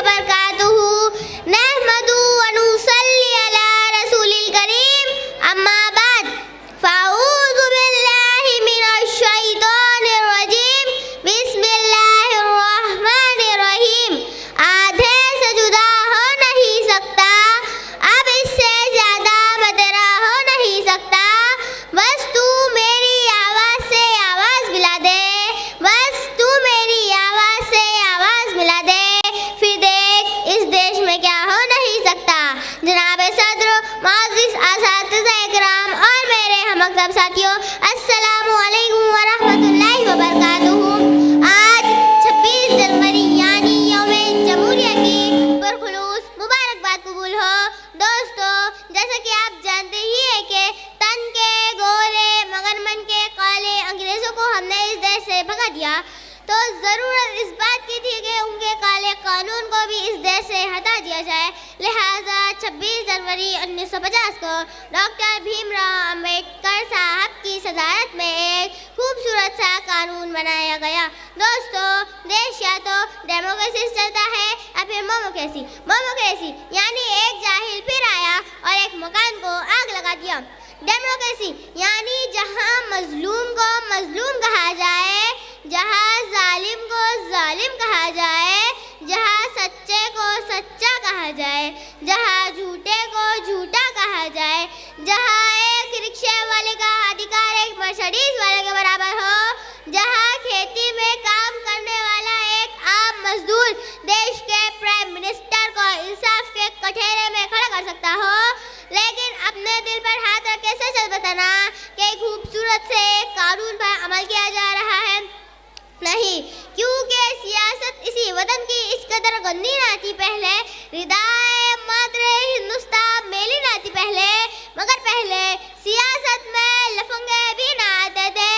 वबरकातुहू। नहमदु व नुसल्ली अला रसूलिल करीम, अम्मा बाद, फ़अऊज़ु बिल्लाहि मिनश शैतानिर रजीम, बिस्मिल्लाहिर रहमानिर रहीम। आधे से जुदा हो नहीं सकता, अब इससे ज़्यादा मदरा हो नहीं सकता। बस तू मेरी आवाज़ से आवाज़ मिला दे, बस तू मेरी आवाज़ से आवाज़ मिला दे, फिर देख इस देश में क्या हो नहीं सकता। जनाब सदर, मुअज़्ज़िज़ असातिज़ा इकराम और मेरे हमअक़दम साथियों, अस्सलामु अलैकुम व रहमतुल्लाहि व बरकातुहू। आज 26 जनवरी यानी यौमे जमहूरिया की पुरखुलूस मुबारकबाद कबूल हो। दोस्तों, जैसा कि आप जानते ही हैं कि तन के गोरे मगर मन के काले अंग्रेज़ों को हमने इस देश से भगा दिया, तो ज़रूरत इस बात की थी कि उनके काले कानून को भी इस देश से हटा दिया जाए। लिहाजा 26 जनवरी 1950 को डॉक्टर भीमराव अम्बेडकर साहब की सदारत में एक खूबसूरत सा कानून बनाया गया। दोस्तों, देश या तो डेमोक्रेसी से चलता है या फिर मोमोक्रेसी। मोमोक्रेसी यानी एक जाहिल फिर आया और एक मकान को आग लगा दिया। डेमोक्रेसी यानी जहाँ मजलूम को मजलूम कहा जाए, जहाँ जालिम को जालिम कहा जाए, जहाँ सच्चे को सच्चा कहा जाए, जहाँ झूठे को झूठा कहा जाए, जहाँ एक रिक्शे वाले का अधिकार एक मर्सिडीज वाले के बराबर हो, जहाँ खेती में काम करने वाला एक आम मजदूर देश के प्राइम मिनिस्टर को इंसाफ के कठघरे में खड़ा कर सकता हो। लेकिन अपने दिल पर हाथ रख के सच बताना कि खूबसूरत से कानून पर अमल किया जा रहा है नहीं, क्योंकि सियासत इसी वतन की इस कदर गंदी ना थी पहले, रिदाए मातरे हिंदुस्तान मेली ना थी पहले, मगर पहले सियासत में लफंगे भी ना आते थे,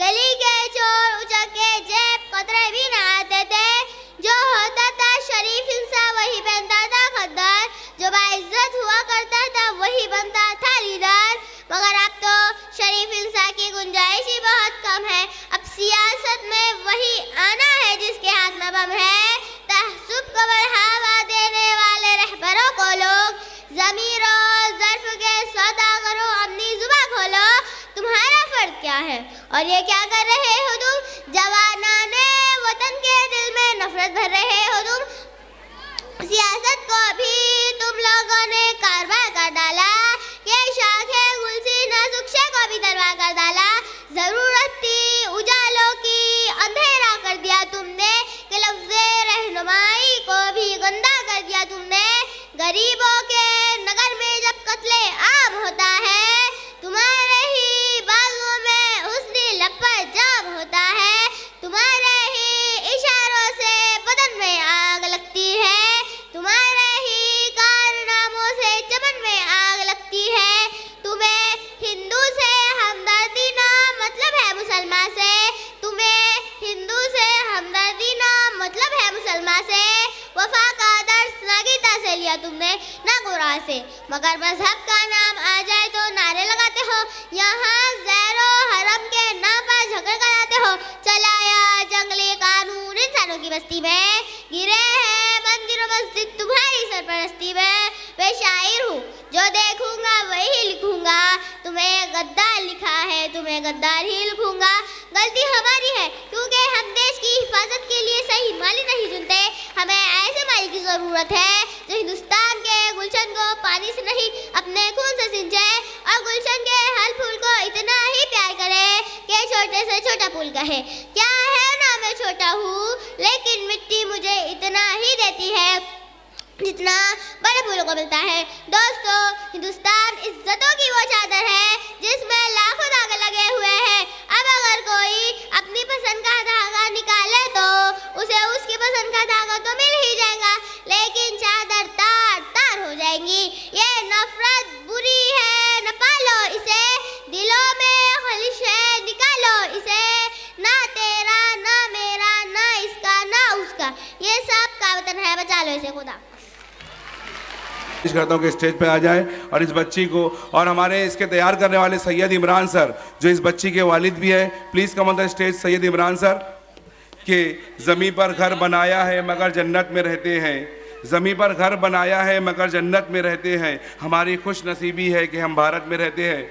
गली के चोर उचक के जेब कतरे भी ना आते थे। जो होता था शरीफ इंसान वही बनता था खद्दार, जो बाइज्जत हुआ करता था वही बनता था लीडर। मगर अब तो शरीफ इंसान की गुंजाइश ही बहुत कम है। अब सियासत में वही आना है जिसके हाथ में बम है। तहस्सुब को बढ़ावा देने वाले रहबरों को लोग ज़मीर और ज़र्फ के सौदा करो, अपनी जुबान खोलो, तुम्हारा फर्ज क्या है और ये क्या कर रहे हो तुम? जवानाने वतन के दिल में नफरत भर रहे हो तुम। सियासत को भी तुम लोगों ने कारवां कर डाला, ये शाखे गुलसी नाजुक को भी दरवा कर डाला। जरूरत थी उजालों की, अंधेरा कर दिया तुमने, कि लफ्ज़े रहनुमाई को भी गंदा कर दिया तुमने। गरीबों के नगर में जब कत्ले आम होता है, तुम्हारे ही बाजुओं में हुस्नी लपट जाम होता है, तुम्हारे ही इशारों से बदन में आग लगती है, तुम्हारे ही कारनामों से चमन में आग लगती है। तुम्हें हिंदू से हमदर्दी ना मतलब है मुसलमान से, तुम्हें हिंदू से हमदर्दी ना मतलब है मुसलमान से। वफा का दर्स ना गीता से लिया तुमने ना कुरान से, मगर मजहब का नाम आ जाए तो नारे लगाते हो। यहाँ ज़ैरो हरम के नाम पर झगड़ कराते हो। चलाया जंगली कानून इंसानों की बस्ती में, गिरे हैं मंदिर मस्जिद तुम्हारी सरपरस्ती में। मैं शायर हूँ, जो देखूंगा वही लिखूंगा, तुम्हें गद्दार लिखा है तुम्हें गद्दार ही लिखूंगा। गलती हमारी है क्योंकि हम देश की हिफाजत के लिए सही माली नहीं चुनते। हमें ऐसे माली की ज़रूरत है जो हिंदुस्तान के गुलशन को पानी से नहीं अपने खून से सिंचे, और गुलशन के हर फूल को इतना ही प्यार करे कि छोटे से छोटा फूल कहे, क्या है ना मैं छोटा हूँ लेकिन मिट्टी मुझे इतना ही देती है जितना बड़े फूलों को मिलता है। दोस्तों, हिंदुस्तान इज्जतों की वो चादर है जिसमें लाखों धागे लगे हुए हैं। अब अगर कोई अपनी पसंद का धागा निकाले तो उसे उसकी पसंद का धागा तो मिल ही जाएगा, लेकिन चादर तार तार हो जाएंगी। ये नफरत बुरी है, न पालो इसे, दिलों में खलिश है, निकालो इसे। ना तेरा ना मेरा ना इसका ना उसका, ये सब का वतन है, बचा लो इसे खुदा। करता हूँ कि स्टेज पे आ जाए और इस बच्ची को, और हमारे इसके तैयार करने वाले सैयद इमरान सर जो इस बच्ची के वालिद भी है, please come on the stage Syed Imran sir. कि ज़मीन पर घर बनाया है मगर जन्नत में रहते हैं, ज़मीन पर घर बनाया है मगर जन्नत में रहते हैं। हमारी खुश नसीबी है कि हम भारत में रहते हैं।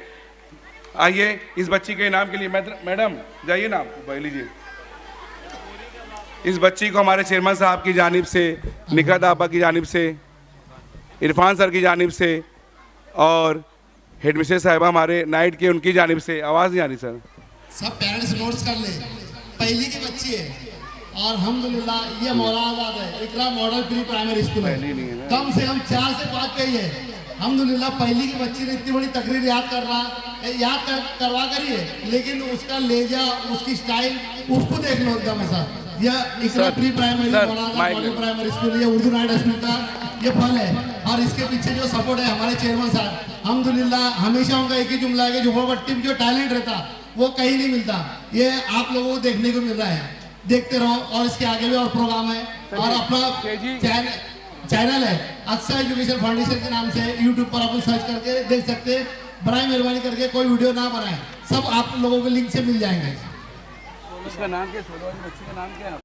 आइए इस बच्ची के इनाम के लिए मैडम जाइए ना, आप भाई लीजिए। इस बच्ची को हमारे चेयरमैन साहब की जानिब से, निकात आपा की जानिब से, इरफान सर की जानिब से और हेडमिस्ट्रेस साहिबा हमारे नाइट के, उनकी जानिब से। आवाज़ नहीं आ रही सर। सब पेरेंट्स नोट्स कर ले। पहली की बच्ची है और अल्हम्दुलिल्लाह ये मौलानाबाद है, इकरा मॉडल प्री प्राइमरी स्कूल है। कम से कम 4 से 5 पे ही है। अल्हम्दुलिल्लाह पहली की बच्ची ने इतनी बड़ी तकरीर करवा करी है, लेकिन उसका लेजा, उसकी स्टाइल, उसको देख लो एकदम ऐसा। यह Iqra pre primary model primary school, ये उर्दू नाइट स्कूल का ये फल है। और इसके पीछे जो सपोर्ट है हमारे चेयरमैन साहब, अल्हम्दुलिल्लाह हमेशा उनका एक ही जुमला है कि झोपड़पट्टी में जो टैलेंट रहता वो कहीं नहीं मिलता, ये आप लोगों को देखने को मिल रहा है। देखते रहो और इसके आगे भी और प्रोग्राम है। और अपना चैनल है अक्सर एजुकेशन फाउंडेशन के नाम से, यूट्यूब पर आप सर्च करके देख सकते हैं। बराए मेहरबानी करके कोई वीडियो ना बनाए, सब आप लोगों के लिंक से मिल जाएंगे। उसका नाम क्या है? बच्ची का नाम क्या है?